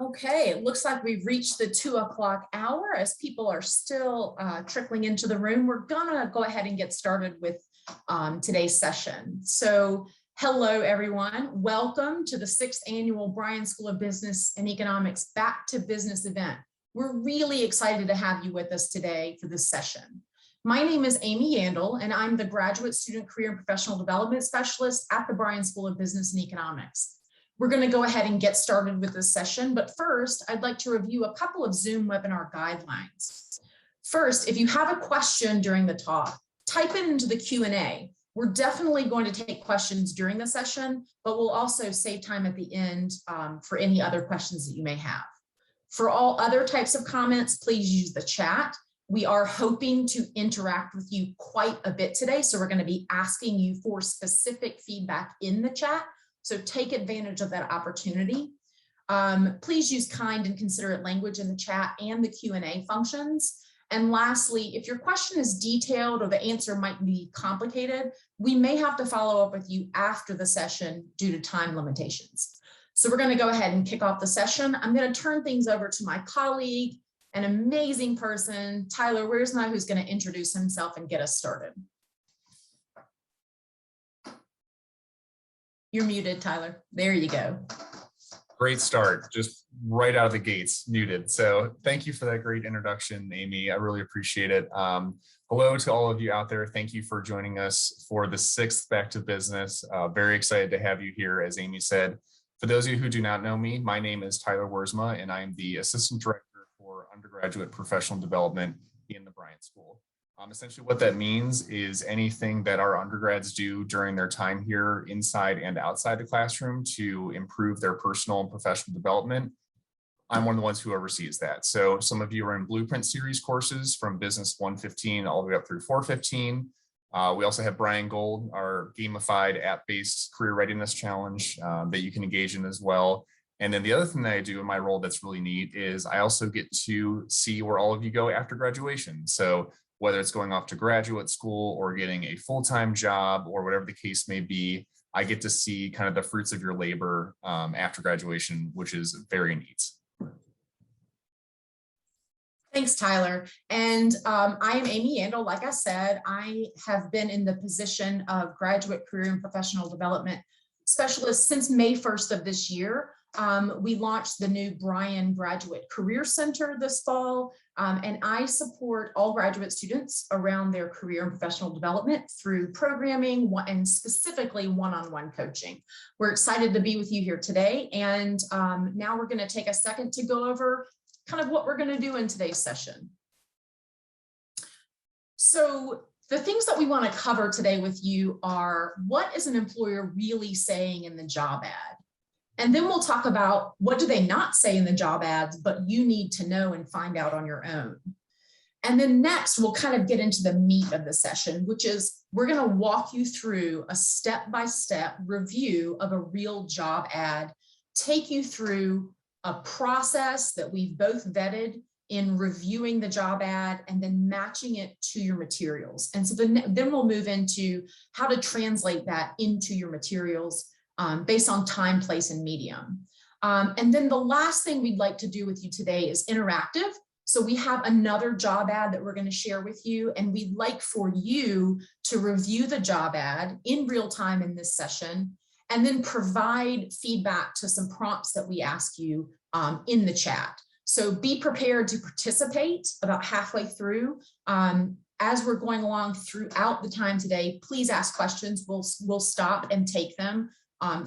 Okay, it looks like we've reached the 2 o'clock hour. As people are still trickling into the room, we're gonna go ahead and get started with today's session. So hello, everyone. Welcome to the 6th annual Bryan School of Business and Economics Back to Business event. We're really excited to have you with us today for this session. My name is Amy Yandel, and I'm the Graduate Student Career and Professional Development Specialist at the Bryan School of Business and Economics. We're going to go ahead and get started with this session, but first, I'd like to review a couple of Zoom webinar guidelines. First, if you have a question during the talk, type it into the Q&A. We're definitely going to take questions during the session, but we'll also save time at the end for any other questions that you may have. For all other types of comments, please use the chat. We are hoping to interact with you quite a bit today, so we're going to be asking you for specific feedback in the chat. So take advantage of that opportunity. Please use kind and considerate language in the chat and the Q&A functions. And lastly, if your question is detailed or the answer might be complicated, we may have to follow up with you after the session due to time limitations. So we're going to go ahead and kick off the session. I'm going to turn things over to my colleague, an amazing person, Tyler Wiersma, who's going to introduce himself and get us started. You're muted, Tyler. There you go. Great start, just right out of the gates, muted. So thank you for that great introduction, Amy. I really appreciate it. Hello to all of you out there. Thank you for joining us for the 6th Back to Business. Very excited to have you here, as Amy said. For those of you who do not know me, my name is Tyler Wiersma, and I'm the Assistant Director for Undergraduate Professional Development in the Bryan School. Essentially what that means is anything that our undergrads do during their time here inside and outside the classroom to improve their personal and professional development, I'm one of the ones who oversees that. So some of you are in Blueprint Series courses from Business 115 all the way up through 415. We also have Bryan Gold, our gamified app-based career readiness challenge that you can engage in as well. And then the other thing that I do in my role that's really neat is I also get to see where all of you go after graduation. So whether it's going off to graduate school or getting a full-time job or whatever the case may be, I get to see kind of the fruits of your labor after graduation, which is very neat. Thanks, Tyler. And I am Amy Yandel. Like I said, I have been in the position of Graduate Career and Professional Development Specialist since May 1st of this year. We launched the new Bryan Graduate Career Center this fall, and I support all graduate students around their career and professional development through programming and specifically one-on-one coaching. We're excited to be with you here today, and now we're going to take a second to go over kind of what we're going to do in today's session. So the things that we want to cover today with you are, what is an employer really saying in the job ad? And then we'll talk about what do they not say in the job ads, but you need to know and find out on your own. And then next, we'll kind of get into the meat of the session, which is we're going to walk you through a step-by-step review of a real job ad, take you through a process that we've both vetted in reviewing the job ad and then matching it to your materials. And so then we'll move into how to translate that into your materials based on time, place, and medium. And then the last thing we'd like to do with you today is interactive. So we have another job ad that we're going to share with you, and we'd like for you to review the job ad in real time in this session, and then provide feedback to some prompts that we ask you in the chat. So be prepared to participate about halfway through. As we're going along throughout the time today, please ask questions. We'll stop and take them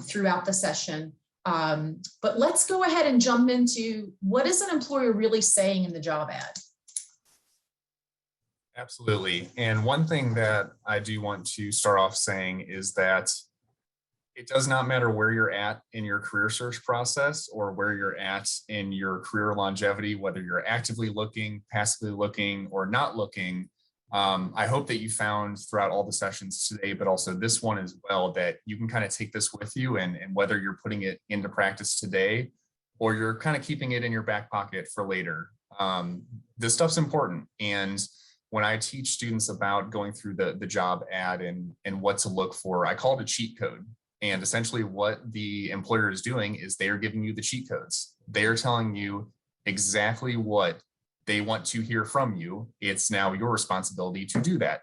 throughout the session. But let's go ahead and jump into what is an employer really saying in the job ad? Absolutely. And one thing that I do want to start off saying is that it does not matter where you're at in your career search process or where you're at in your career longevity, whether you're actively looking, passively looking, or not looking. I hope that you found throughout all the sessions today, but also this one as well, that you can kind of take this with you, and whether you're putting it into practice today or you're kind of keeping it in your back pocket for later. This stuff's important. And when I teach students about going through the job ad and what to look for, I call it a cheat code. And essentially what the employer is doing is they are giving you the cheat codes. They are telling you exactly what they want to hear from you. It's now your responsibility to do that.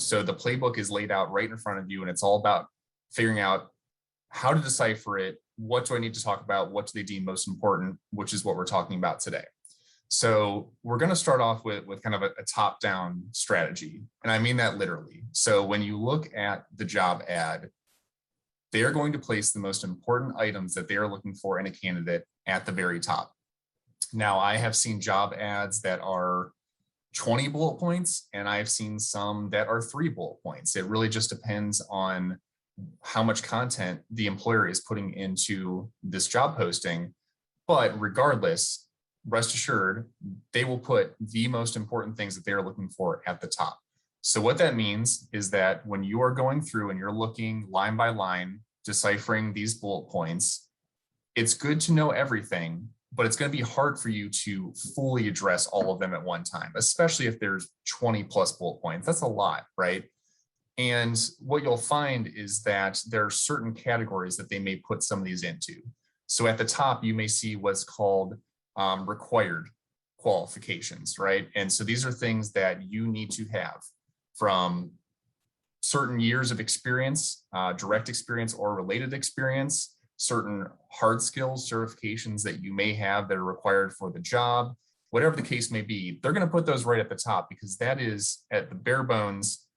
So the playbook is laid out right in front of you, and it's all about figuring out how to decipher it. What do I need to talk about? What do they deem most important, which is what we're talking about today. So we're going to start off with kind of a top-down strategy. And I mean that literally. So when you look at the job ad, they are going to place the most important items that they are looking for in a candidate at the very top. Now, I have seen job ads that are 20 bullet points, and I've seen some that are 3 bullet points. It really just depends on how much content the employer is putting into this job posting. But regardless, rest assured, they will put the most important things that they're looking for at the top. So what that means is that when you are going through and you're looking line by line, deciphering these bullet points, it's good to know everything, but it's going to be hard for you to fully address all of them at one time, especially if there's 20 plus bullet points. That's a lot, right? And what you'll find is that there are certain categories that they may put some of these into. So at the top, you may see what's called required qualifications, right? And so these are things that you need to have from certain years of experience, direct experience or related experience, certain hard skills certifications that you may have that are required for the job, whatever the case may be. They're going to put those right at the top because that is at the bare bones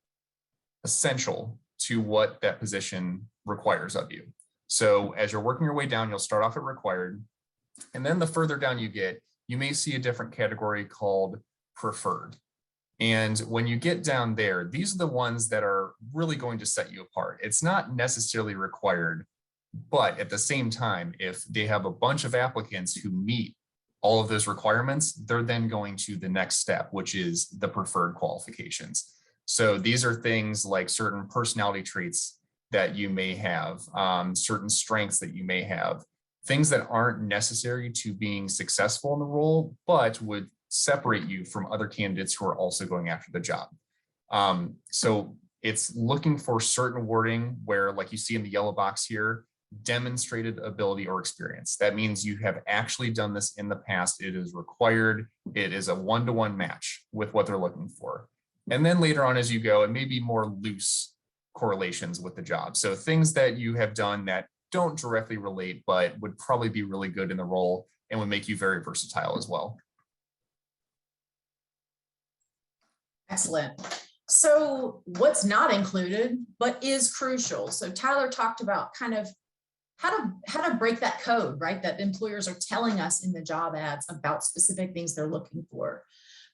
essential to what that position requires of you. So as you're working your way down, you'll start off at required. And then the further down you get, you may see a different category called preferred. And when you get down there, these are the ones that are really going to set you apart. It's not necessarily required, but at the same time, if they have a bunch of applicants who meet all of those requirements, they're then going to the next step, which is the preferred qualifications. So these are things like certain personality traits that you may have, certain strengths that you may have, things that aren't necessary to being successful in the role, but would separate you from other candidates who are also going after the job. So it's looking for certain wording where, like you see in the yellow box here, demonstrated ability or experience. That means you have actually done this in the past. It is required. It is a one-to-one match with what they're looking for. And then later on as you go, it may be more loose correlations with the job. So things that you have done that don't directly relate, but would probably be really good in the role and would make you very versatile as well. Excellent. So what's not included, but is crucial? So Tyler talked about kind of how to break that code, right? That employers are telling us in the job ads about specific things they're looking for.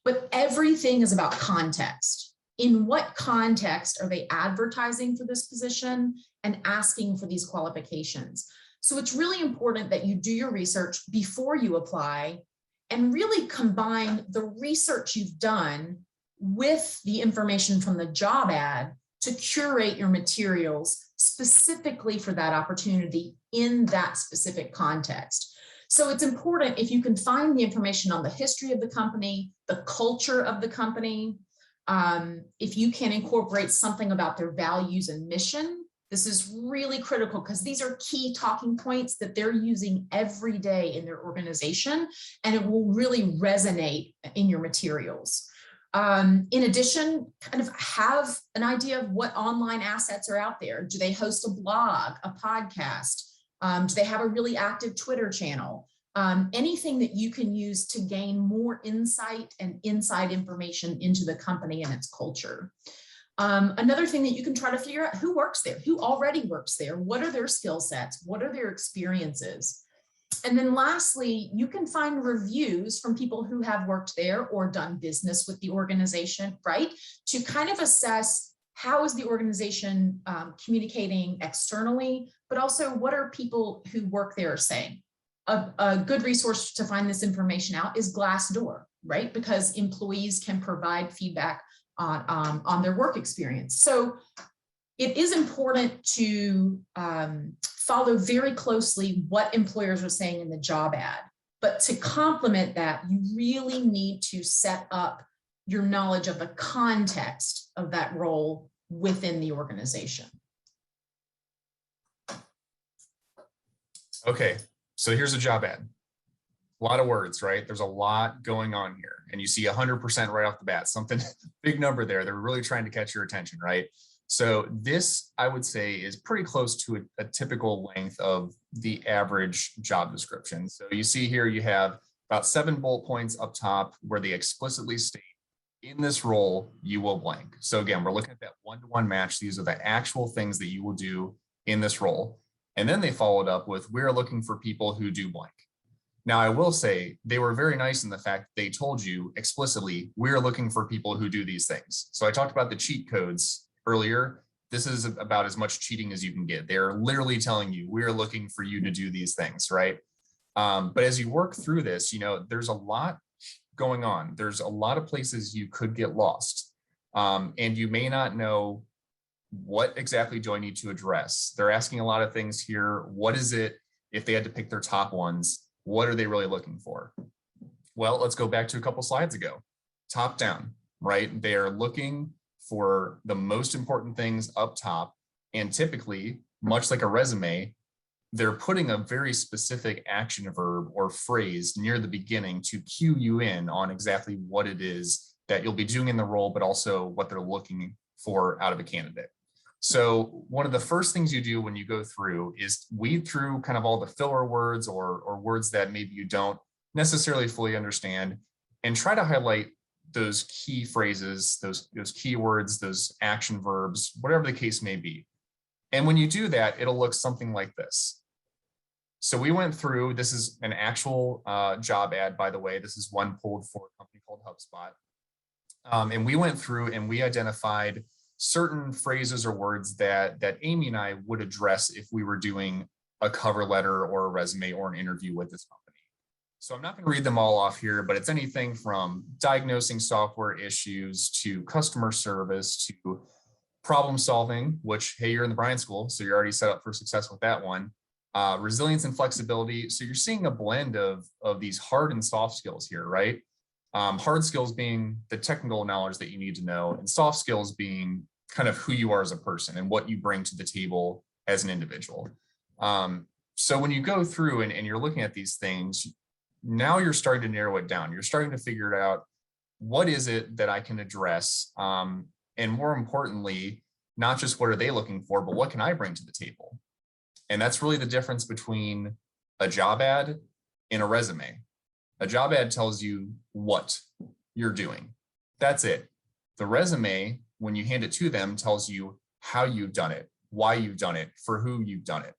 But everything is about context. In what context are they advertising for this position and asking for these qualifications? So it's really important that you do your research before you apply and really combine the research you've done with the information from the job ad to curate your materials specifically for that opportunity in that specific context. So it's important if you can find the information on the history of the company, the culture of the company, if you can incorporate something about their values and mission. This is really critical because these are key talking points that they're using every day in their organization, and it will really resonate in your materials. In addition, kind of have an idea of what online assets are out there. Do they host a blog, a podcast? Do they have a really active Twitter channel? Anything that you can use to gain more insight and inside information into the company and its culture. Another thing that you can try to figure out, who works there, who already works there, what are their skill sets, what are their experiences? And then lastly, you can find reviews from people who have worked there or done business with the organization, right? To kind of assess how is the organization communicating externally, but also what are people who work there saying? A good resource to find this information out is Glassdoor, right? Because employees can provide feedback on their work experience. So it is important to follow very closely what employers are saying in the job ad. But to complement that, you really need to set up your knowledge of the context of that role within the organization. Okay, so here's a job ad. A lot of words, right? There's a lot going on here. And you see 100% right off the bat, something big number there. They're really trying to catch your attention, right? So this, I would say, is pretty close to a typical length of the average job description. So you see here, you have about 7 bullet points up top where they explicitly state, in this role, you will blank. So again, we're looking at that one-to-one match. These are the actual things that you will do in this role. And then they followed up with, we're looking for people who do blank. Now, I will say they were very nice in the fact they told you explicitly, we're looking for people who do these things. So I talked about the cheat codes earlier. This is about as much cheating as you can get. They're literally telling you, we're looking for you to do these things, right? But as you work through this, there's a lot going on. There's a lot of places you could get lost. And you may not know, what exactly do I need to address? They're asking a lot of things here. What is it, if they had to pick their top ones, what are they really looking for? Well, let's go back to a couple slides ago. Top down, right? They are looking for the most important things up top. And typically, much like a resume, they're putting a very specific action verb or phrase near the beginning to cue you in on exactly what it is that you'll be doing in the role, but also what they're looking for out of a candidate. So one of the first things you do when you go through is weed through kind of all the filler words or words that maybe you don't necessarily fully understand, and try to highlight those key phrases, those keywords, those action verbs, whatever the case may be. And when you do that, it'll look something like this. So we went through, this is an actual job ad, by the way. This is one pulled for a company called HubSpot. And we went through and we identified certain phrases or words that Amy and I would address if we were doing a cover letter or a resume or an interview with this company. So I'm not going to read them all off here, but it's anything from diagnosing software issues to customer service to problem solving, which, hey, you're in the Bryan School, so you're already set up for success with that one. Resilience and flexibility. So you're seeing a blend of these hard and soft skills here, right? Hard skills being the technical knowledge that you need to know, and soft skills being kind of who you are as a person and what you bring to the table as an individual. So when you go through and you're looking at these things, now you're starting to narrow it down. You're starting to figure out, what is it that I can address? And more importantly, not just what are they looking for, but what can I bring to the table? And that's really the difference between a job ad and a resume. A job ad tells you what you're doing. That's it. The resume, when you hand it to them, tells you how you've done it, why you've done it, for who you've done it.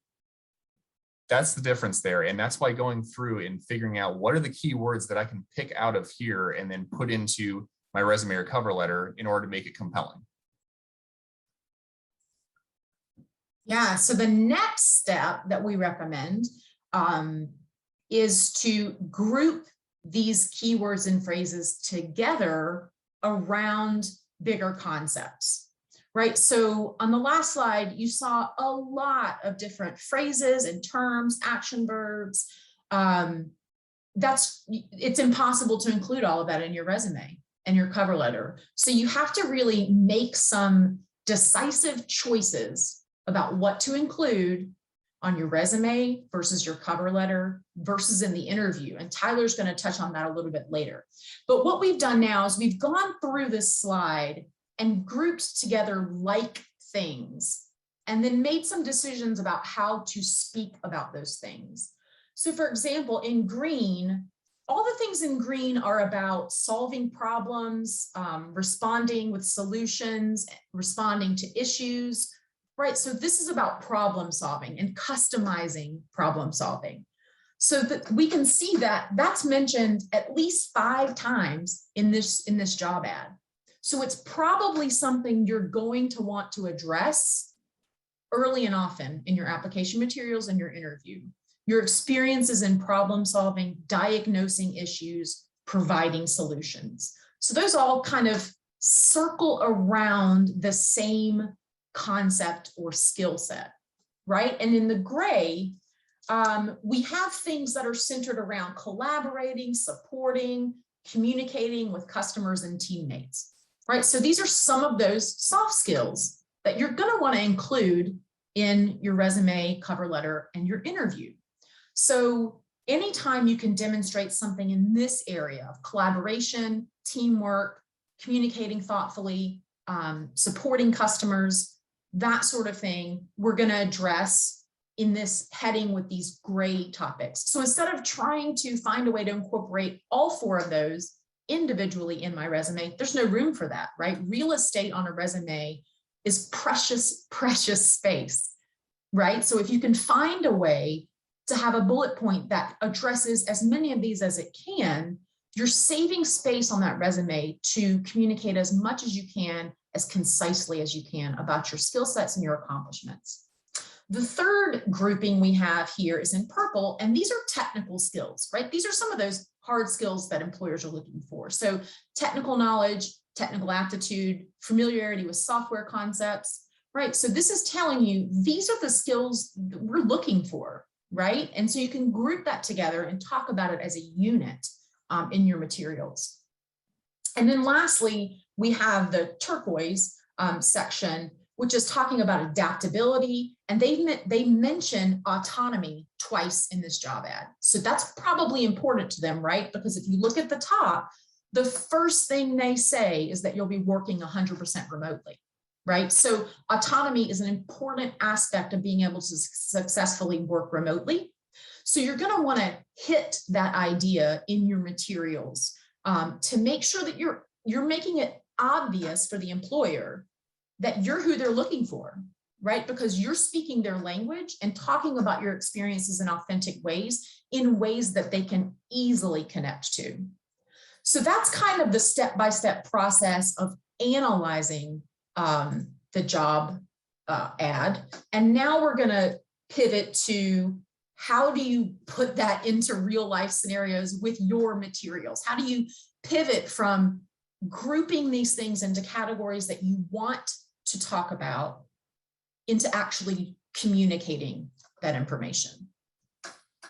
That's the difference there. And that's why going through and figuring out what are the key words that I can pick out of here and then put into my resume or cover letter in order to make it compelling. Yeah, so the next step that we recommend is to group these keywords and phrases together around bigger concepts, right? So on the last slide, you saw a lot of different phrases and terms, action verbs. It's impossible to include all of that in your resume and your cover letter. So you have to really make some decisive choices about what to include on your resume versus your cover letter versus in the interview. And Tyler's going to touch on that a little bit later. But what we've done now is we've gone through this slide and grouped together like things and then made some decisions about how to speak about those things. So for example, in green, all the things in green are about solving problems, responding with solutions, responding to issues, right? So this is about problem solving and customizing problem solving. So that we can see that that's mentioned at least 5 times in this job ad. So it's probably something you're going to want to address early and often in your application materials and your interview. Your experiences in problem solving, diagnosing issues, providing solutions. So those all kind of circle around the same concept or skill set, right? And in the gray, we have things that are centered around collaborating, supporting, communicating with customers and teammates, right? So these are some of those soft skills that you're going to want to include in your resume, cover letter, and your interview. So anytime you can demonstrate something in this area of collaboration, teamwork, communicating thoughtfully, supporting customers, that sort of thing, we're going to address in this heading with these gray topics. So instead of trying to find a way to incorporate all 4 of those individually in my resume, there's no room for that, right? Real estate on a resume is precious, precious space, right? So if you can find a way to have a bullet point that addresses as many of these as it can, you're saving space on that resume to communicate as much as you can, as concisely as you can about your skill sets and your accomplishments. The third grouping we have here is in purple, and these are technical skills, right? These are some of those hard skills that employers are looking for. So technical knowledge, technical aptitude, familiarity with software concepts, right? So this is telling you these are the skills that we're looking for, right? And so you can group that together and talk about it as a unit in your materials. And then lastly, we have the turquoise section, which is talking about adaptability. And they mention autonomy twice in this job ad. So that's probably important to them, right? Because if you look at the top, the first thing they say is that you'll be working 100% remotely, right? So autonomy is an important aspect of being able to successfully work remotely. So you're going to want to hit that idea in your materials to make sure that you're making it obvious for the employer that you're who they're looking for, right? Because you're speaking their language and talking about your experiences in authentic ways, in ways that they can easily connect to. So that's kind of the step-by-step process of analyzing the job ad. And now we're going to pivot to how do you put that into real life scenarios with your materials? How do you pivot from grouping these things into categories that you want to talk about into actually communicating that information?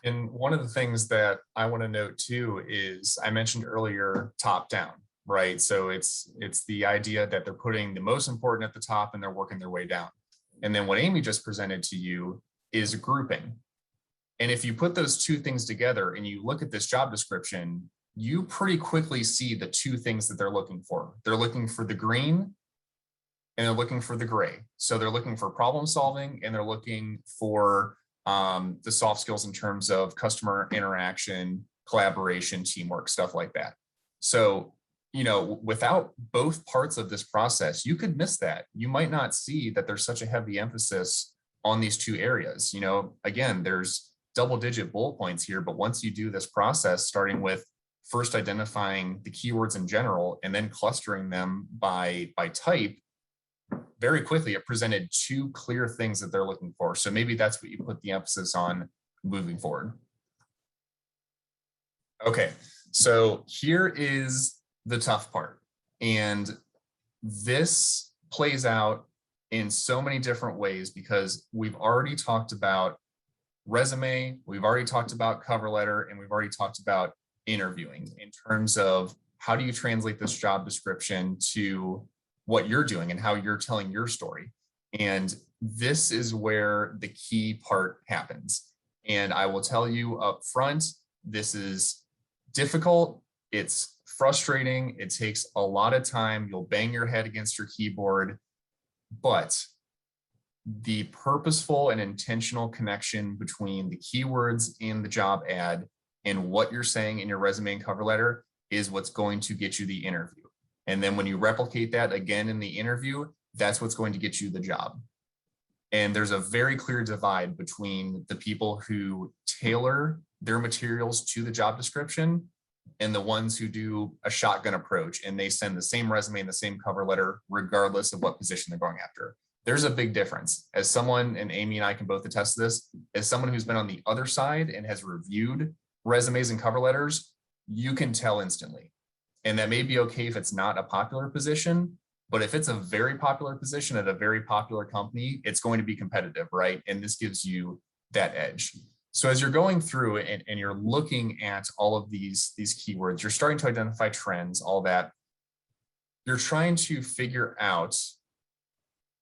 And one of the things that I want to note too is I mentioned earlier top down, right? So it's the idea that they're putting the most important at the top and they're working their way down. And then what Amy just presented to you is grouping. And if you put those 2 things together and you look at this job description, you pretty quickly see the 2 things that they're looking for. They're looking for the green and they're looking for the gray. So they're looking for problem solving and they're looking for the soft skills in terms of customer interaction, collaboration, teamwork, stuff like that. So, you know, without both parts of this process, you could miss that. You might not see that there's such a heavy emphasis on these 2 areas. You know, again, there's double-digit bullet points here, but once you do this process, starting with first identifying the keywords in general and then clustering them by type, very quickly it presented 2 clear things that they're looking for. So maybe that's what you put the emphasis on moving forward. Okay, so here is the tough part. And this plays out in so many different ways because we've already talked about resume, we've already talked about cover letter, and we've already talked about interviewing in terms of how do you translate this job description to what you're doing and how you're telling your story. And this is where the key part happens. And I will tell you up front, this is difficult. It's frustrating. It takes a lot of time. You'll bang your head against your keyboard, but the purposeful and intentional connection between the keywords in the job ad and what you're saying in your resume and cover letter is what's going to get you the interview. And then when you replicate that again in the interview, that's what's going to get you the job. And there's a very clear divide between the people who tailor their materials to the job description and the ones who do a shotgun approach and they send the same resume and the same cover letter, regardless of what position they're going after. There's a big difference. As someone, and Amy and I can both attest to this, as someone who's been on the other side and has reviewed resumes and cover letters, you can tell instantly. And that may be okay if it's not a popular position, but if it's a very popular position at a very popular company, it's going to be competitive, right? And this gives you that edge. So as you're going through and you're looking at all of these keywords, you're starting to identify trends, all that. You're trying to figure out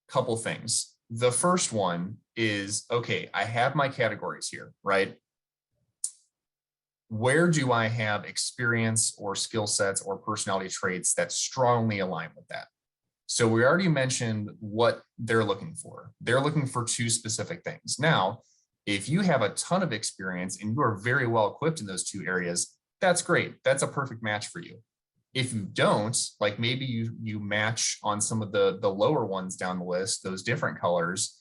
a couple things. The first one is, okay, I have my categories here, right? where do I have experience or skill sets or personality traits that strongly align with that? So we already mentioned what they're looking for. They're looking for two specific things. Now, if you have a ton of experience and you are very well equipped in those two areas, that's great. That's a perfect match for you. If you don't, like maybe you match on some of the lower ones down the list, those different colors,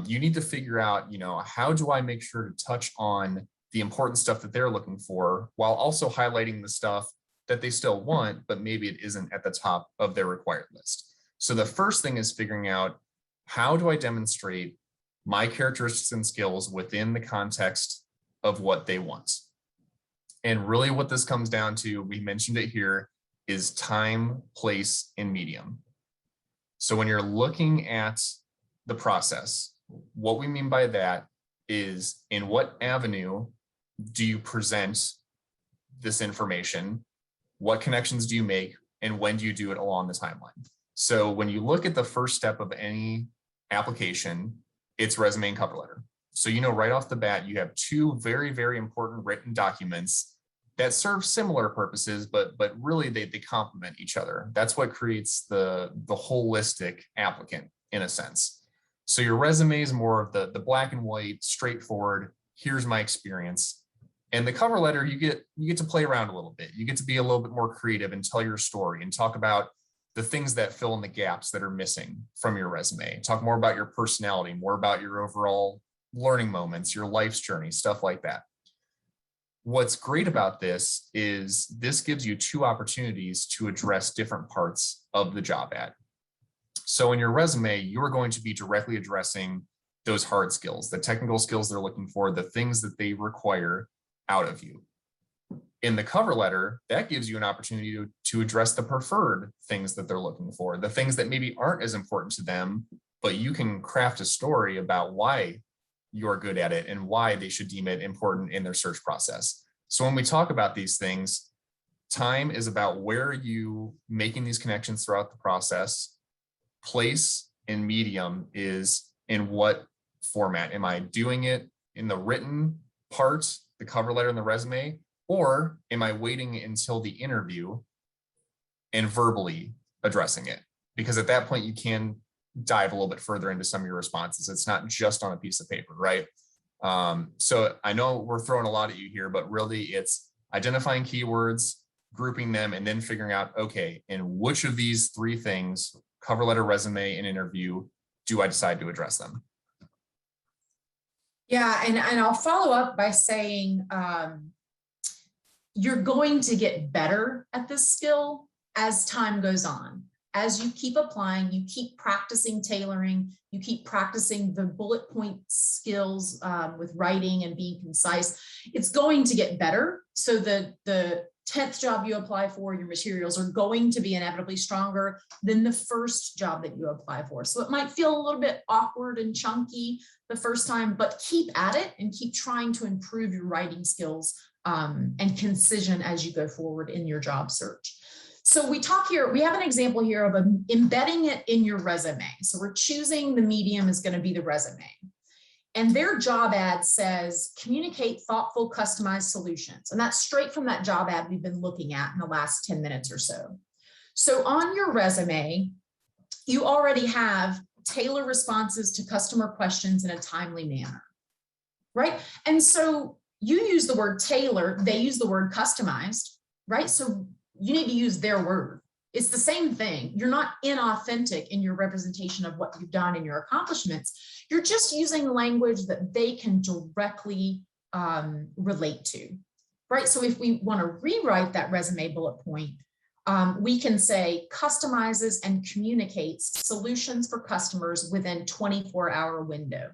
you need to figure out, how do I make sure to touch on the important stuff that they're looking for while also highlighting the stuff that they still want, but maybe it isn't at the top of their required list. So the first thing is figuring out, how do I demonstrate my characteristics and skills within the context of what they want? And really what this comes down to, we mentioned it here, is time, place, and medium. So when you're looking at the process, what we mean by that is, in what avenue do you present this information? What connections do you make? And when do you do it along the timeline? So when you look at the first step of any application, it's resume and cover letter. So right off the bat, you have two very, very important written documents that serve similar purposes, but really they complement each other. That's what creates the holistic applicant in a sense. So your resume is more of the black and white, straightforward, here's my experience. And the cover letter, you get to play around a little bit. You get to be a little bit more creative and tell your story and talk about the things that fill in the gaps that are missing from your resume. Talk more about your personality, more about your overall learning moments, your life's journey, stuff like that. What's great about this is this gives you two opportunities to address different parts of the job ad. So in your resume, you're going to be directly addressing those hard skills, the technical skills they're looking for, the things that they require out of you. In the cover letter, that gives you an opportunity to address the preferred things that they're looking for, the things that maybe aren't as important to them, but you can craft a story about why you're good at it and why they should deem it important in their search process. So when we talk about these things, time is about where are you making these connections throughout the process. Place and medium is in what format. Am I doing it in the written part, the cover letter and the resume, or am I waiting until the interview and verbally addressing it? Because at that point, you can dive a little bit further into some of your responses. It's not just on a piece of paper, right? So I know we're throwing a lot at you here, but really it's identifying keywords, grouping them, and then figuring out, okay, in which of these three things, cover letter, resume, and interview, do I decide to address them? Yeah, and I'll follow up by saying, you're going to get better at this skill as time goes on. As you keep applying, you keep practicing tailoring, you keep practicing the bullet point skills with writing and being concise. It's going to get better. So the 10th job you apply for, your materials are going to be inevitably stronger than the first job that you apply for. So it might feel a little bit awkward and chunky the first time, but keep at it and keep trying to improve your writing skills and concision as you go forward in your job search. So we have an example here of embedding it in your resume. So we're choosing the medium is going to be the resume. And their job ad says, communicate thoughtful, customized solutions. And that's straight from that job ad we've been looking at in the last 10 minutes or so. So on your resume, you already have tailor responses to customer questions in a timely manner, right? And so you use the word tailor, they use the word customized, right? So you need to use their word. It's the same thing. You're not inauthentic in your representation of what you've done and your accomplishments. You're just using language that they can directly relate to, right? So if we want to rewrite that resume bullet point, we can say customizes and communicates solutions for customers within 24-hour window,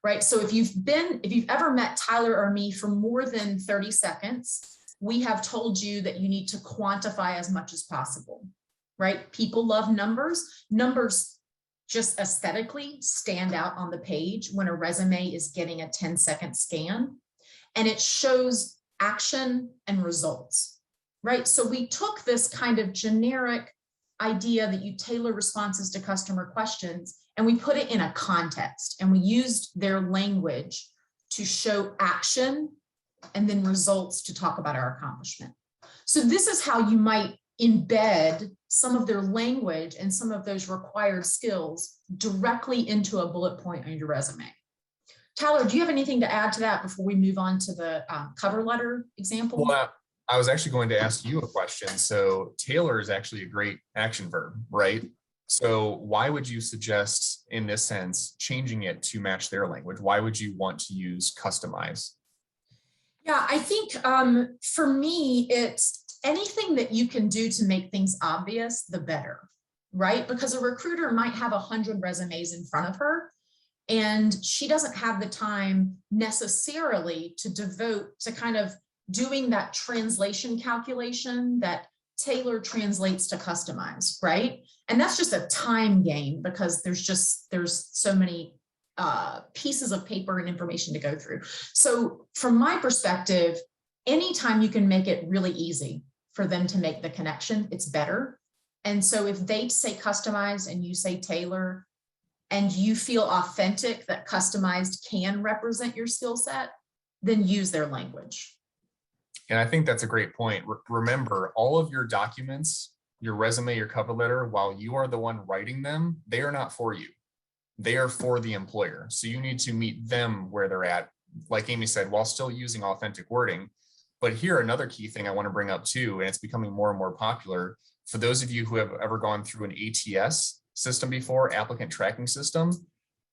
right? So if you've ever met Tyler or me for more than 30 seconds, we have told you that you need to quantify as much as possible, right? People love numbers. Numbers just aesthetically stand out on the page when a resume is getting a 10-second scan, and it shows action and results, right? So we took this kind of generic idea that you tailor responses to customer questions, and we put it in a context, and we used their language to show action and then results to talk about our accomplishment. So this is how you might embed some of their language and some of those required skills directly into a bullet point on your resume. Tyler, do you have anything to add to that before we move on to the cover letter example? Well, I was actually going to ask you a question. So tailor is actually a great action verb, right? So why would you suggest, in this sense, changing it to match their language? Why would you want to use customize? Yeah, I think for me, it's anything that you can do to make things obvious, the better, right? Because a recruiter might have 100 resumes in front of her, and she doesn't have the time necessarily to devote to kind of doing that translation calculation that tailor translates to customize, right? And that's just a time game because there's so many pieces of paper and information to go through. So from my perspective, anytime you can make it really easy for them to make the connection, it's better. And so if they say customized and you say tailor, and you feel authentic that customized can represent your skill set, then use their language. And I think that's a great point. Remember, all of your documents, your resume, your cover letter, while you are the one writing them, they are not for you. They are for the employer. So you need to meet them where they're at, like Amy said, while still using authentic wording. But here, another key thing I want to bring up too, and it's becoming more and more popular, for those of you who have ever gone through an ATS system before, applicant tracking system,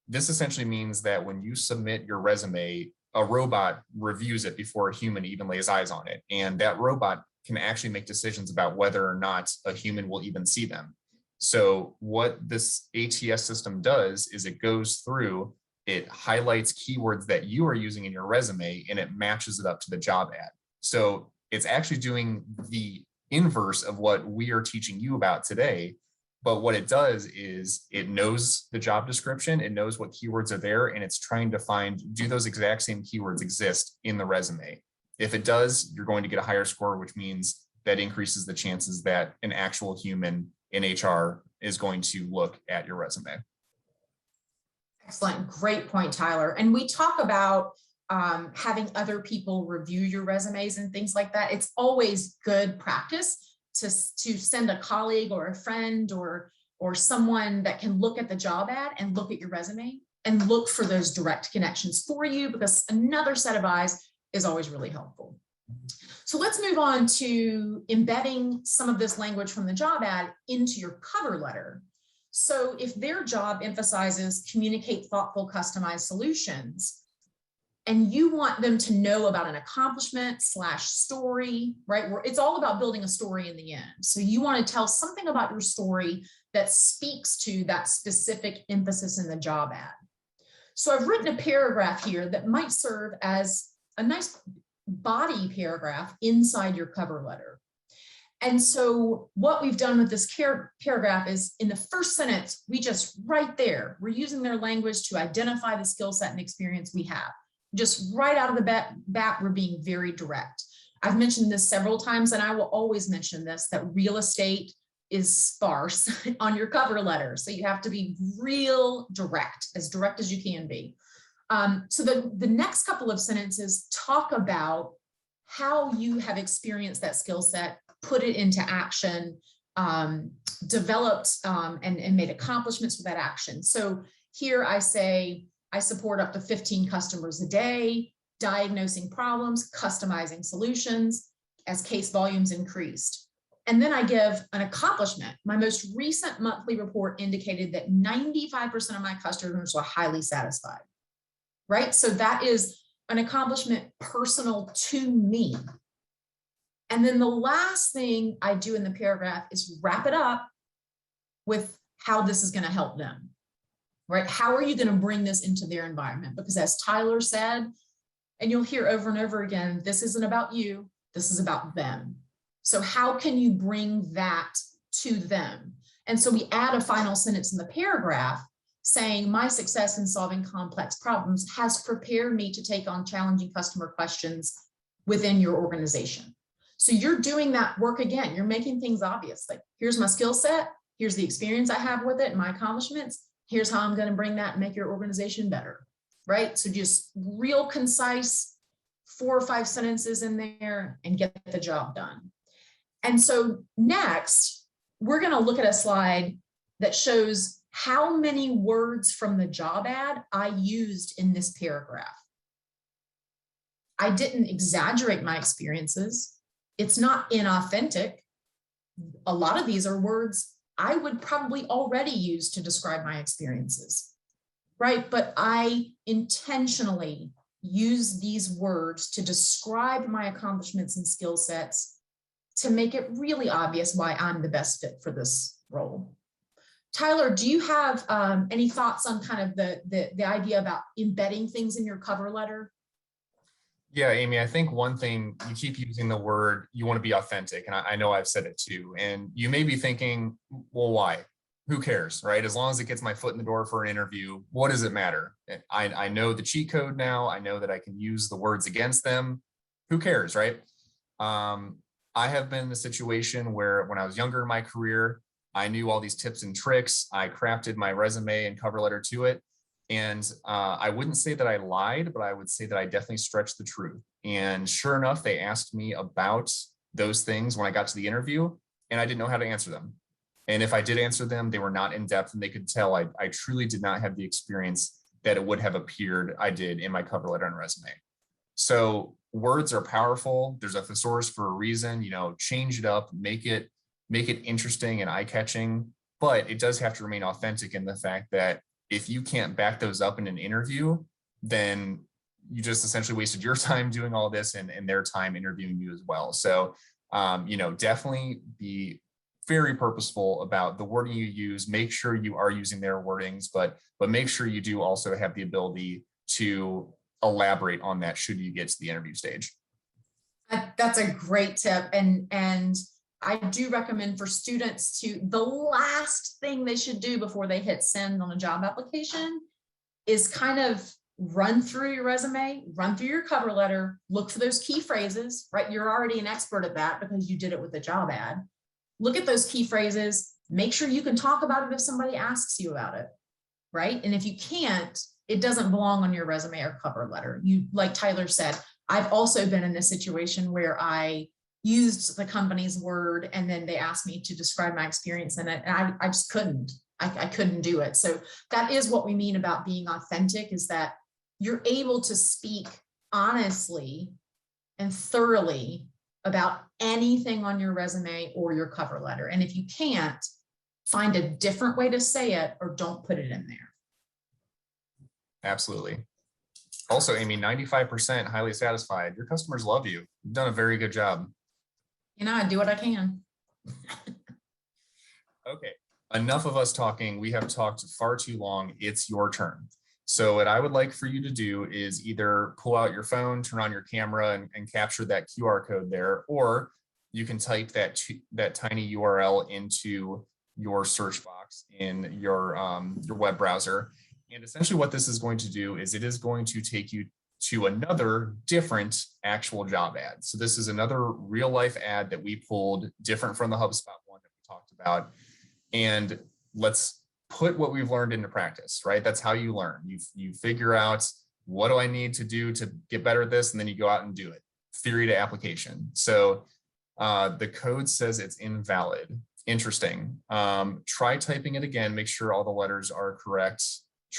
this essentially means that when you submit your resume, a robot reviews it before a human even lays eyes on it. And that robot can actually make decisions about whether or not a human will even see them. So what this ATS system does is it goes through, it highlights keywords that you are using in your resume, and it matches it up to the job ad. So it's actually doing the inverse of what we are teaching you about today. But what it does is it knows the job description, it knows what keywords are there, and it's trying to find, do those exact same keywords exist in the resume? If it does, you're going to get a higher score, which means that increases the chances that an actual human in HR is going to look at your resume. Excellent. Great point, Tyler. And we talk about having other people review your resumes and things like that. It's always good practice to send a colleague or a friend or someone that can look at the job ad and look at your resume and look for those direct connections for you, because another set of eyes is always really helpful. So let's move on to embedding some of this language from the job ad into your cover letter. So if their job emphasizes communicate thoughtful, customized solutions, and you want them to know about an accomplishment / story, right? Where it's all about building a story in the end. So you want to tell something about your story that speaks to that specific emphasis in the job ad. So I've written a paragraph here that might serve as a nice body paragraph inside your cover letter. And so what we've done with this paragraph is in the first sentence, we just right there, we're using their language to identify the skill set and experience we have. Just right out of the bat, we're being very direct. I've mentioned this several times, and I will always mention this, that real estate is sparse on your cover letter. So you have to be real direct as you can be. So the next couple of sentences talk about how you have experienced that skill set, put it into action, developed and made accomplishments with that action. So here I say, I support up to 15 customers a day, diagnosing problems, customizing solutions as case volumes increased. And then I give an accomplishment. My most recent monthly report indicated that 95% of my customers were highly satisfied, right? So that is an accomplishment personal to me. And then the last thing I do in the paragraph is wrap it up with how this is going to help them. Right? How are you going to bring this into their environment? Because as Tyler said, and you'll hear over and over again, this isn't about you, this is about them. So how can you bring that to them? And so we add a final sentence in the paragraph saying, my success in solving complex problems has prepared me to take on challenging customer questions within your organization. So you're doing that work again. You're making things obvious. Like, here's my skill set, here's the experience I have with it and my accomplishments. Here's how I'm going to bring that and make your organization better, right? So just real concise, 4 or 5 sentences in there and get the job done. And so next, we're going to look at a slide that shows how many words from the job ad I used in this paragraph. I didn't exaggerate my experiences. It's not inauthentic. A lot of these are words I would probably already use to describe my experiences, right? But I intentionally use these words to describe my accomplishments and skill sets to make it really obvious why I'm the best fit for this role. Tyler, do you have any thoughts on kind of the idea about embedding things in your cover letter? Yeah, Amy, I think one thing, you keep using the word, you want to be authentic. And I know I've said it too. And you may be thinking, well, why? Who cares, right? As long as it gets my foot in the door for an interview, what does it matter? I know the cheat code now. I know that I can use the words against them. Who cares, right? I have been in a situation where when I was younger in my career, I knew all these tips and tricks. I crafted my resume and cover letter to it. And I wouldn't say that I lied, but I would say that I definitely stretched the truth. And sure enough, they asked me about those things when I got to the interview, and I didn't know how to answer them. And if I did answer them, they were not in depth, and they could tell I truly did not have the experience that it would have appeared I did in my cover letter and resume. So words are powerful. There's a thesaurus for a reason. You know, change it up, make it interesting and eye-catching, but it does have to remain authentic in the fact that if you can't back those up in an interview, then you just essentially wasted your time doing all this and their time interviewing you as well. So, you know, definitely be very purposeful about the wording you use. Make sure you are using their wordings, but make sure you do also have the ability to elaborate on that should you get to the interview stage. That's a great tip. And I do recommend for students to, the last thing they should do before they hit send on a job application is kind of run through your resume, run through your cover letter, look for those key phrases, right? You're already an expert at that because you did it with the job ad. Look at those key phrases, make sure you can talk about it if somebody asks you about it, right? And if you can't, it doesn't belong on your resume or cover letter. You, like Tyler said, I've also been in a situation where I used the company's word and then they asked me to describe my experience in it. And I just couldn't, I couldn't do it. So that is what we mean about being authentic, is that you're able to speak honestly and thoroughly about anything on your resume or your cover letter. And if you can't, find a different way to say it or don't put it in there. Absolutely. Also, Amy, 95% highly satisfied. Your customers love you. You've done a very good job. You know, I do what I can. Okay, enough of us talking. We have talked far too long. It's your turn. So what I would like for you to do is either pull out your phone, turn on your camera and capture that QR code there, or you can type that tiny URL into your search box in your web browser. And essentially what this is going to do is it is going to take you to another different actual job ad. So this is another real life ad that we pulled, different from the HubSpot one that we talked about. And let's put what we've learned into practice, right? That's how you learn. You figure out, what do I need to do to get better at this? And then you go out and do it. Theory to application. So the code says it's invalid. Interesting. Try typing it again, make sure all the letters are correct.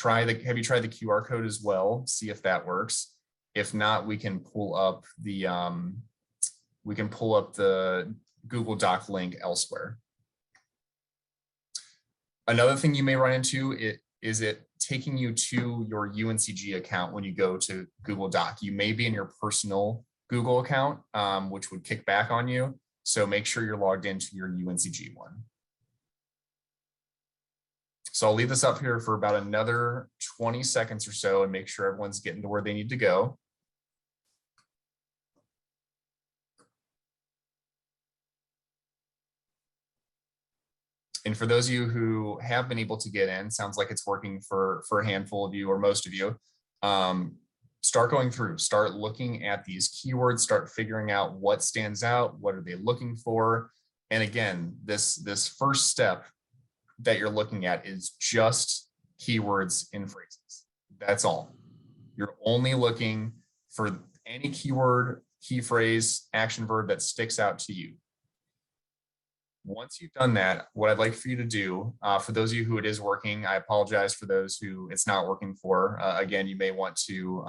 Have you tried the QR code as well? See if that works. If not, we can pull up the Google Doc link elsewhere. Another thing you may run into is it taking you to your UNCG account when you go to Google Doc. You may be in your personal Google account, which would kick back on you. So make sure you're logged into your UNCG one. So I'll leave this up here for about another 20 seconds or so and make sure everyone's getting to where they need to go. And for those of you who have been able to get in, sounds like it's working for a handful of you or most of you. Start going through, start looking at these keywords, start figuring out what stands out, what are they looking for. And again, this first step that you're looking at is just keywords in phrases. That's all. You're only looking for any keyword, key phrase, action verb that sticks out to you. Once you've done that, what I'd like for you to do, for those of you who it is working, I apologize for those who it's not working for. Again, you may want to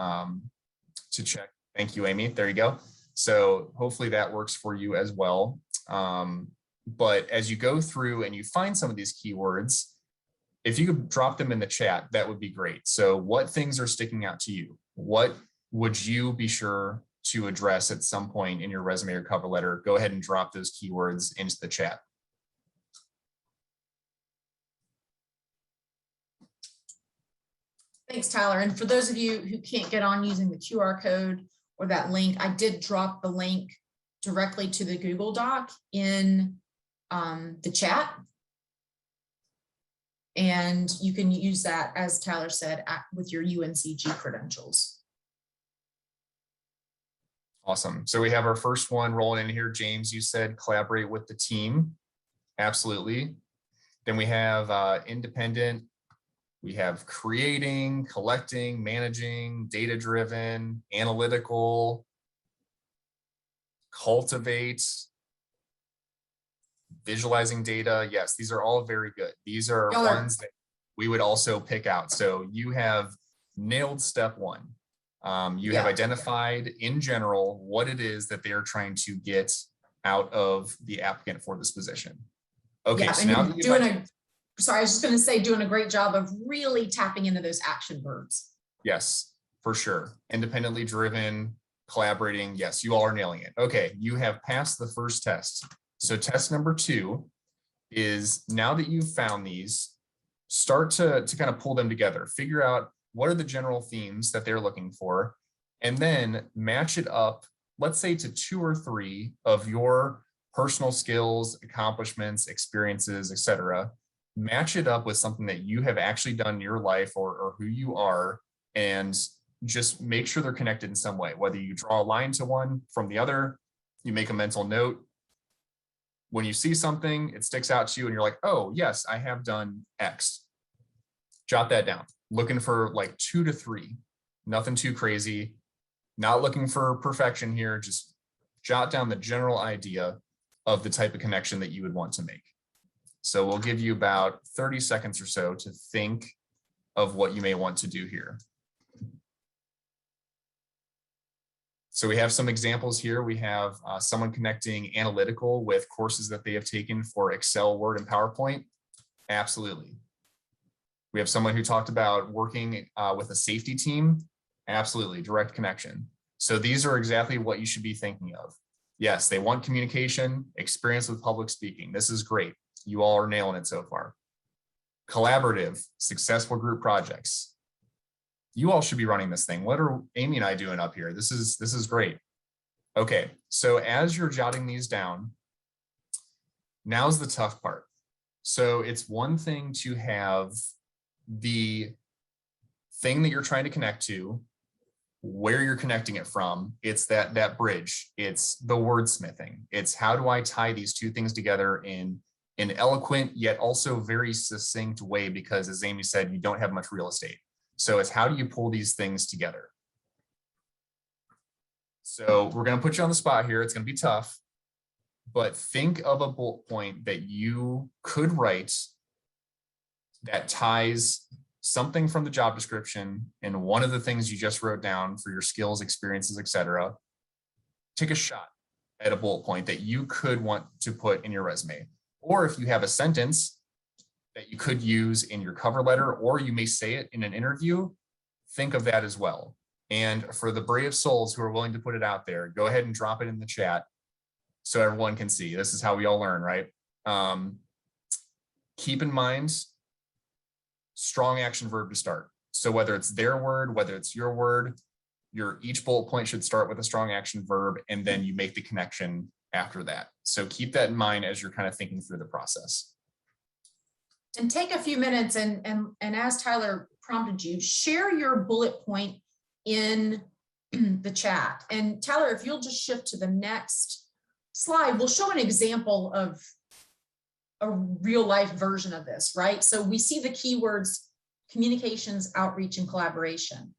check. Thank you, Amy. There you go. So hopefully that works for you as well. But as you go through and you find some of these keywords, if you could drop them in the chat, that would be great. So what things are sticking out to you? What would you be sure to address at some point in your resume or cover letter? Go ahead and drop those keywords into the chat. Thanks, Tyler. And for those of you who can't get on using the QR code or that link, I did drop the link directly to the Google Doc in the chat. And you can use that, as Tyler said, with your UNCG credentials. Awesome. So we have our first one rolling in here. James, you said collaborate with the team. Absolutely. Then we have independent. We have creating, collecting, managing, data-driven, analytical, cultivate, visualizing data. Yes, these are all very good. These are ones that we would also pick out. So you have nailed step one. You have identified in general what it is that they are trying to get out of the applicant for this position. Okay, so now sorry, I was just going to say, doing a great job of really tapping into those action verbs. Yes, for sure. Independently driven, collaborating. Yes, you all are nailing it. Okay, you have passed the first test. So test number 2 is, now that you've found these, start to kind of pull them together. Figure out what are the general themes that they're looking for, and then match it up, let's say, to 2 or 3 of your personal skills, accomplishments, experiences, etc. Match it up with something that you have actually done in your life or who you are, and just make sure they're connected in some way. Whether you draw a line to one from the other, you make a mental note. When you see something, it sticks out to you and you're like, oh, yes, I have done X. Jot that down. Looking for like 2 to 3, nothing too crazy. Not looking for perfection here. Just jot down the general idea of the type of connection that you would want to make. So we'll give you about 30 seconds or so to think of what you may want to do here. So we have some examples here. We have someone connecting analytical with courses that they have taken for Excel, Word, and PowerPoint. Absolutely. We have someone who talked about working with a safety team. Absolutely, direct connection. So these are exactly what you should be thinking of. Yes, they want communication, experience with public speaking. This is great. You all are nailing it so far. Collaborative, successful group projects. You all should be running this thing. What are Amy and I doing up here? This is great. Okay, so as you're jotting these down, now's the tough part. So it's one thing to have the thing that you're trying to connect to, where you're connecting it from. It's that bridge. It's the wordsmithing. It's how do I tie these two things together in an eloquent yet also very succinct way, because as Amy said, you don't have much real estate. So it's how do you pull these things together? So we're going to put you on the spot here. It's going to be tough, but think of a bullet point that you could write that ties something from the job description and one of the things you just wrote down for your skills, experiences, etc. Take a shot at a bullet point that you could want to put in your resume. Or if you have a sentence that you could use in your cover letter, or you may say it in an interview, think of that as well. And for the brave souls who are willing to put it out there, go ahead and drop it in the chat so everyone can see. This is how we all learn, right? Keep in mind, strong action verb to start. So whether it's their word, whether it's your word, each bullet point should start with a strong action verb, and then you make the connection after that. So keep that in mind as you're kind of thinking through the process. And take a few minutes and as Tyler prompted you, share your bullet point in the chat. And Tyler, if you'll just shift to the next slide, we'll show an example of a real life version of this, right? So we see the keywords communications, outreach, and collaboration.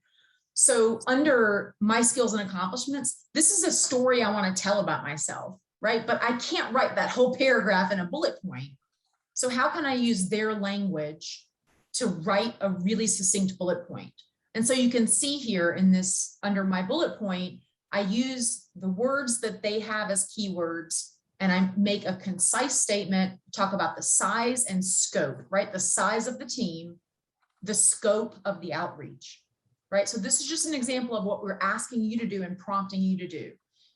So under my skills and accomplishments, this is a story I want to tell about myself, right? But I can't write that whole paragraph in a bullet point. So how can I use their language to write a really succinct bullet point? And so you can see here in this, under my bullet point, I use the words that they have as keywords, and I make a concise statement, talk about the size and scope, right? The size of the team, the scope of the outreach, right? So this is just an example of what we're asking you to do and prompting you to do,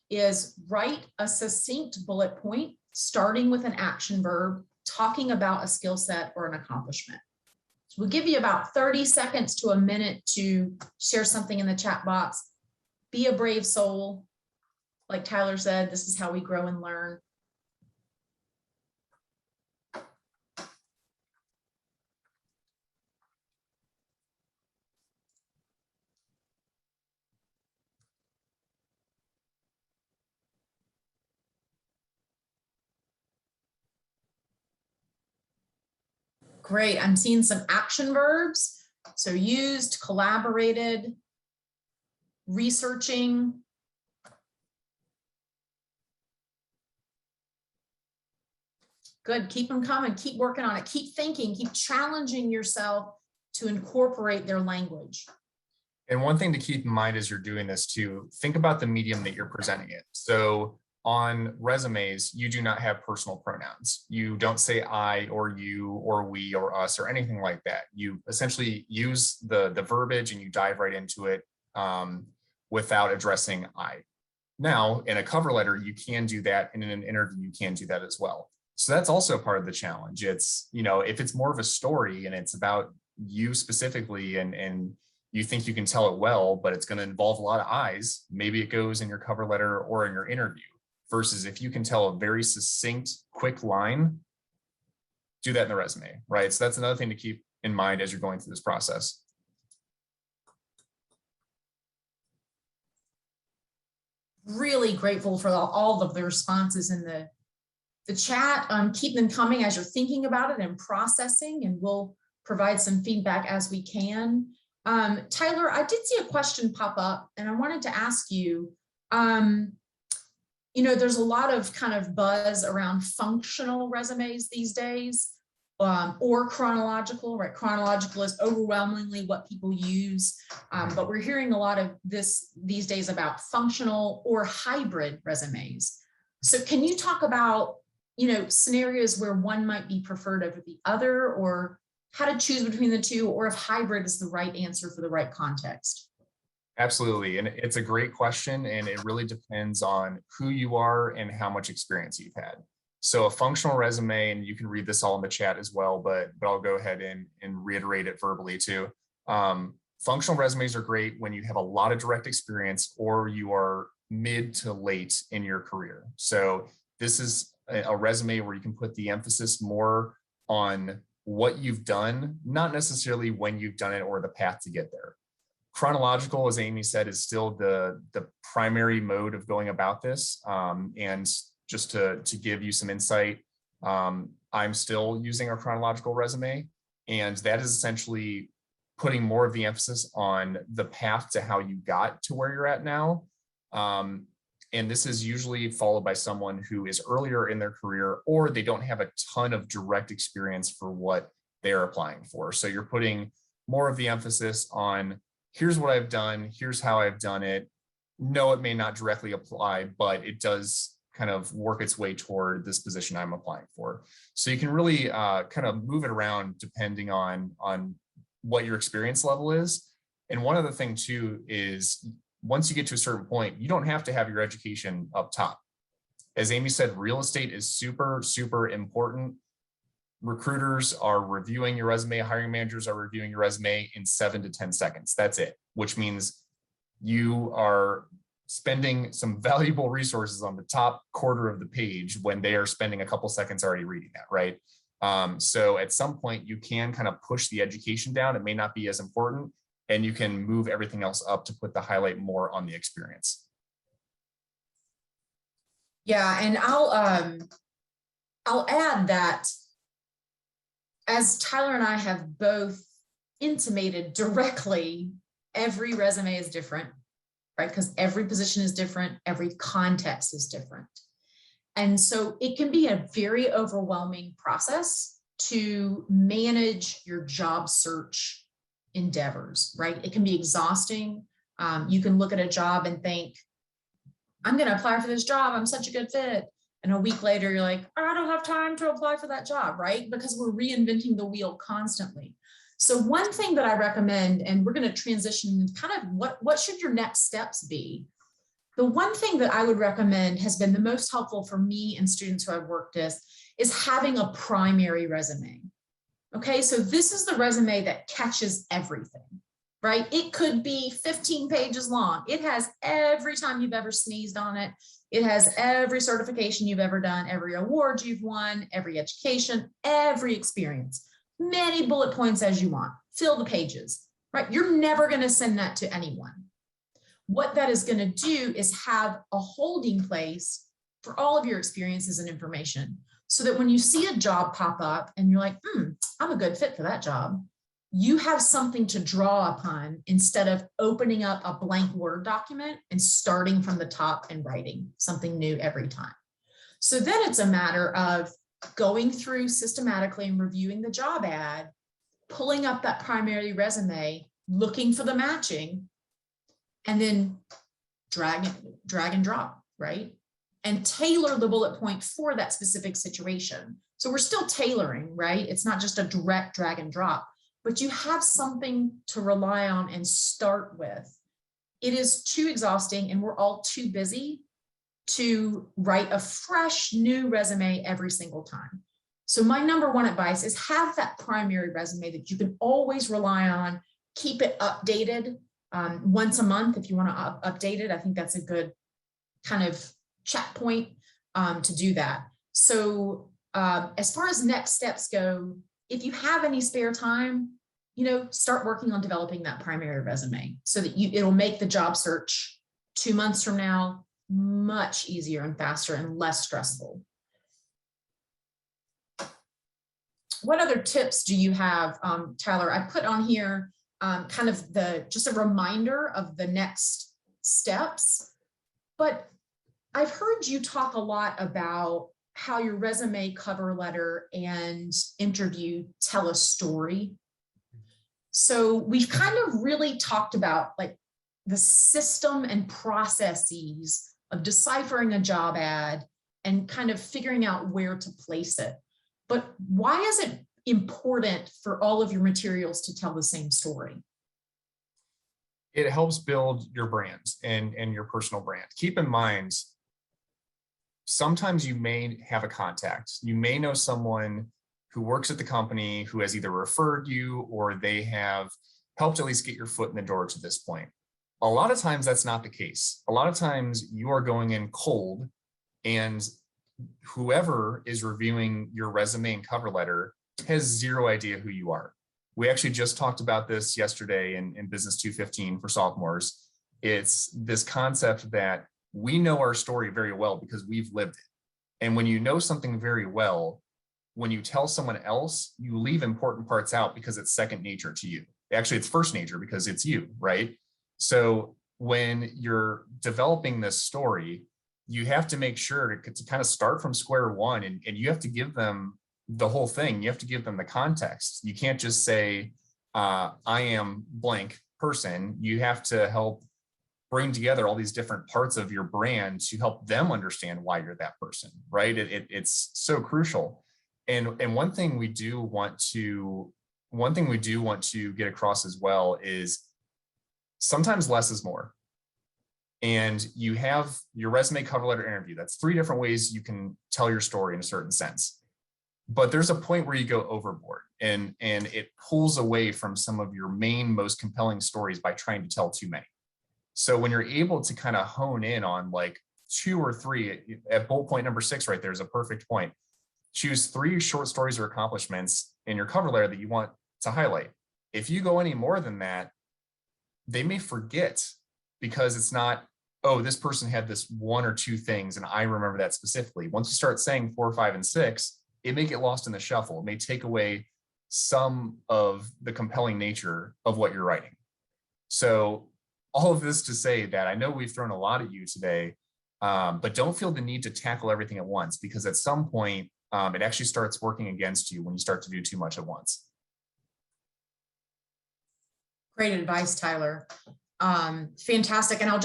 is write a succinct bullet point, starting with an action verb, talking about a skill set or an accomplishment. So we'll give you about 30 seconds to a minute to share something in the chat box. Be a brave soul. Like Tyler said, this is how we grow and learn. Great, I'm seeing some action verbs. So used, collaborated, researching. Good, keep them coming, keep working on it, keep thinking, keep challenging yourself to incorporate their language. And one thing to keep in mind as you're doing this too, think about the medium that you're presenting it. So on resumes, you do not have personal pronouns. You don't say I or you or we or us or anything like that. You essentially use the verbiage and you dive right into it without addressing I. Now, in a cover letter, you can do that, and in an interview, you can do that as well. So that's also part of the challenge. It's, you know, if it's more of a story and it's about you specifically and you think you can tell it well, but it's going to involve a lot of I's, maybe it goes in your cover letter or in your interview. Versus if you can tell a very succinct, quick line, do that in the resume, right? So that's another thing to keep in mind as you're going through this process. Really grateful for all of the responses in the chat. Keep them coming as you're thinking about it and processing, and we'll provide some feedback as we can. Tyler, I did see a question pop up, and I wanted to ask you, you know, there's a lot of kind of buzz around functional resumes these days, or chronological, right? Chronological is overwhelmingly what people use, but we're hearing a lot of this these days about functional or hybrid resumes. So can you talk about, you know, scenarios where one might be preferred over the other, or how to choose between the two, or if hybrid is the right answer for the right context? Absolutely. And it's a great question, and it really depends on who you are and how much experience you've had. So a functional resume, and you can read this all in the chat as well, but I'll go ahead and reiterate it verbally too. Functional resumes are great when you have a lot of direct experience or you are mid to late in your career. So this is a resume where you can put the emphasis more on what you've done, not necessarily when you've done it or the path to get there. Chronological, as Amy said, is still the primary mode of going about this. And just to give you some insight, I'm still using a chronological resume, and that is essentially putting more of the emphasis on the path to how you got to where you're at now. And this is usually followed by someone who is earlier in their career, or they don't have a ton of direct experience for what they're applying for. So you're putting more of the emphasis on, here's what I've done, here's how I've done it. No, it may not directly apply, but it does kind of work its way toward this position I'm applying for. So you can really kind of move it around depending on what your experience level is. And one other thing too is, once you get to a certain point, you don't have to have your education up top. As Amy said, real estate is super, super important. Recruiters are reviewing your resume, hiring managers are reviewing your resume in 7 to 10 seconds. That's it, which means you are spending some valuable resources on the top quarter of the page when they are spending a couple seconds already reading that, right? So at some point you can kind of push the education down. It may not be as important, and you can move everything else up to put the highlight more on the experience. Yeah, and I'll add that, as Tyler and I have both intimated directly, every resume is different, right? Because every position is different, every context is different. And so it can be a very overwhelming process to manage your job search endeavors, right? It can be exhausting. You can look at a job and think, I'm going to apply for this job. I'm such a good fit. And a week later, you're like, I don't have time to apply for that job, right? Because we're reinventing the wheel constantly. So one thing that I recommend, and we're going to transition kind of what should your next steps be? The one thing that I would recommend has been the most helpful for me and students who I've worked with is having a primary resume. Okay, so this is the resume that catches everything, right? It could be 15 pages long. It has every time you've ever sneezed on it. It has every certification you've ever done, every award you've won, every education, every experience, many bullet points as you want. Fill the pages, right? You're never going to send that to anyone. What that is going to do is have a holding place for all of your experiences and information so that when you see a job pop up and you're like, I'm a good fit for that job, you have something to draw upon instead of opening up a blank Word document and starting from the top and writing something new every time. So then it's a matter of going through systematically and reviewing the job ad, pulling up that primary resume, looking for the matching, and then drag and drop, right? And tailor the bullet point for that specific situation. So we're still tailoring, right? It's not just a direct drag and drop, but you have something to rely on and start with. It is too exhausting and we're all too busy to write a fresh new resume every single time. So my number one advice is have that primary resume that you can always rely on, keep it updated once a month if you want to update it. I think that's a good kind of checkpoint to do that. So as far as next steps go, if you have any spare time, start working on developing that primary resume so that it'll make the job search 2 months from now much easier and faster and less stressful. What other tips do you have, Tyler? I put on here kind of just a reminder of the next steps, but I've heard you talk a lot about how your resume, cover letter, and interview tell a story. So we've kind of really talked about like the system and processes of deciphering a job ad and kind of figuring out where to place it. But why is it important for all of your materials to tell the same story? It helps build your brand and your personal brand. Keep in mind, sometimes you may have a contact. You may know someone who works at the company who has either referred you or they have helped at least get your foot in the door to this point. A lot of times that's not the case. A lot of times you are going in cold and whoever is reviewing your resume and cover letter has zero idea who you are. We actually just talked about this yesterday in Business 215 for sophomores. It's this concept that we know our story very well because we've lived it. And when you know something very well, when you tell someone else, you leave important parts out because it's second nature to you. Actually, it's first nature because it's you, right? So when you're developing this story, you have to make sure to kind of start from square one and you have to give them the whole thing. You have to give them the context. You can't just say, I am blank person. You have to help bring together all these different parts of your brand to help them understand why you're that person, right? It's so crucial. And one thing we do want to get across as well is sometimes less is more. And you have your resume, cover letter, interview. That's 3 different ways you can tell your story in a certain sense. But there's a point where you go overboard and it pulls away from some of your main, most compelling stories by trying to tell too many. So when you're able to kind of hone in on like 2 or 3, at bullet point number 6 right there is a perfect point. Choose 3 short stories or accomplishments in your cover letter that you want to highlight. If you go any more than that, they may forget because it's not, oh, this person had this 1 or 2 things and I remember that specifically. Once you start saying 4, 5, and 6, it may get lost in the shuffle. It may take away some of the compelling nature of what you're writing. So all of this to say that I know we've thrown a lot at you today, but don't feel the need to tackle everything at once, because at some point it actually starts working against you when you start to do too much at once. Great advice, Tyler. Fantastic. And I'll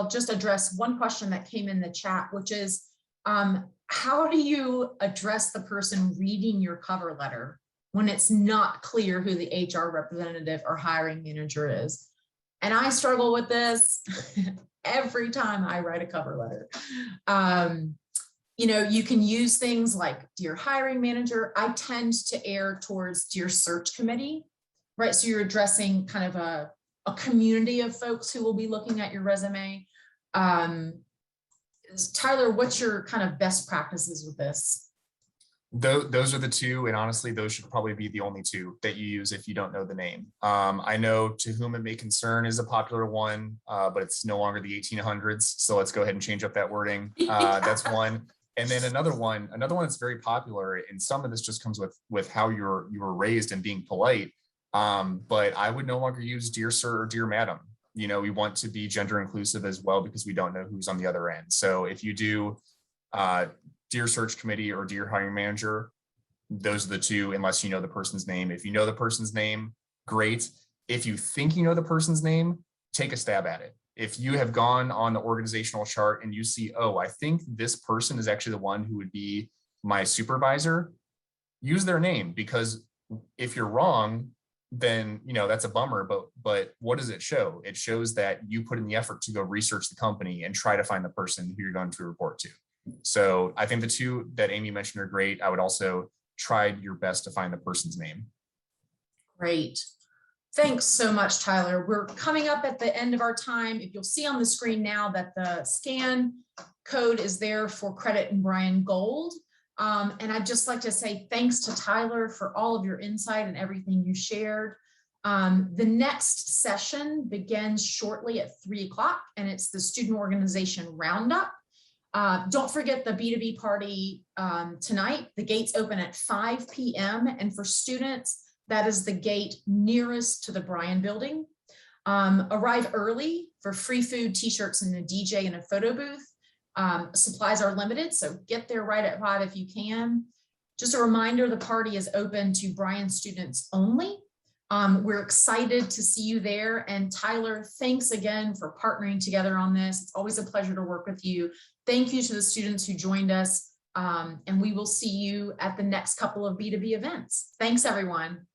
just address one question that came in the chat, which is, how do you address the person reading your cover letter when it's not clear who the HR representative or hiring manager is? And I struggle with this every time I write a cover letter. You know, you can use things like dear hiring manager. I tend to err towards dear search committee, right? So you're addressing kind of a community of folks who will be looking at your resume. Tyler, what's your kind of best practices with this? Those are the two, and honestly, those should probably be the only two that you use if you don't know the name. I know To Whom It May Concern is a popular one, but it's no longer the 1800s. So let's go ahead and change up that wording. That's one. And then another one that's very popular, and some of this just comes with how you were raised and being polite. But I would no longer use dear sir or dear madam. You know, we want to be gender inclusive as well, because we don't know who's on the other end. So if you do dear search committee or dear hiring manager, those are the two, unless you know the person's name. If you know the person's name, great. If you think you know the person's name, take a stab at it. If you have gone on the organizational chart and you see, oh, I think this person is actually the one who would be my supervisor, use their name, because if you're wrong, then, you know, that's a bummer, but what does it show? It shows that you put in the effort to go research the company and try to find the person who you're going to report to. So I think the two that Amy mentioned are great. I would also try your best to find the person's name. Great. Thanks so much, Tyler. We're coming up at the end of our time. If you'll see on the screen now that the scan code is there for Credit and Brian Gold. And I'd just like to say thanks to Tyler for all of your insight and everything you shared. The next session begins shortly at 3 o'clock, and it's the Student Organization Roundup. Don't forget the B2B party tonight. The gates open at 5 p.m. And for students, that is the gate nearest to the Bryan building. Arrive early for free food, t-shirts, and a DJ and a photo booth. Supplies are limited, so get there right at 5 if you can. Just a reminder, the party is open to Bryan students only. We're excited to see you there. And Tyler, thanks again for partnering together on this. It's always a pleasure to work with you. Thank you to the students who joined us. And we will see you at the next couple of B2B events. Thanks, everyone.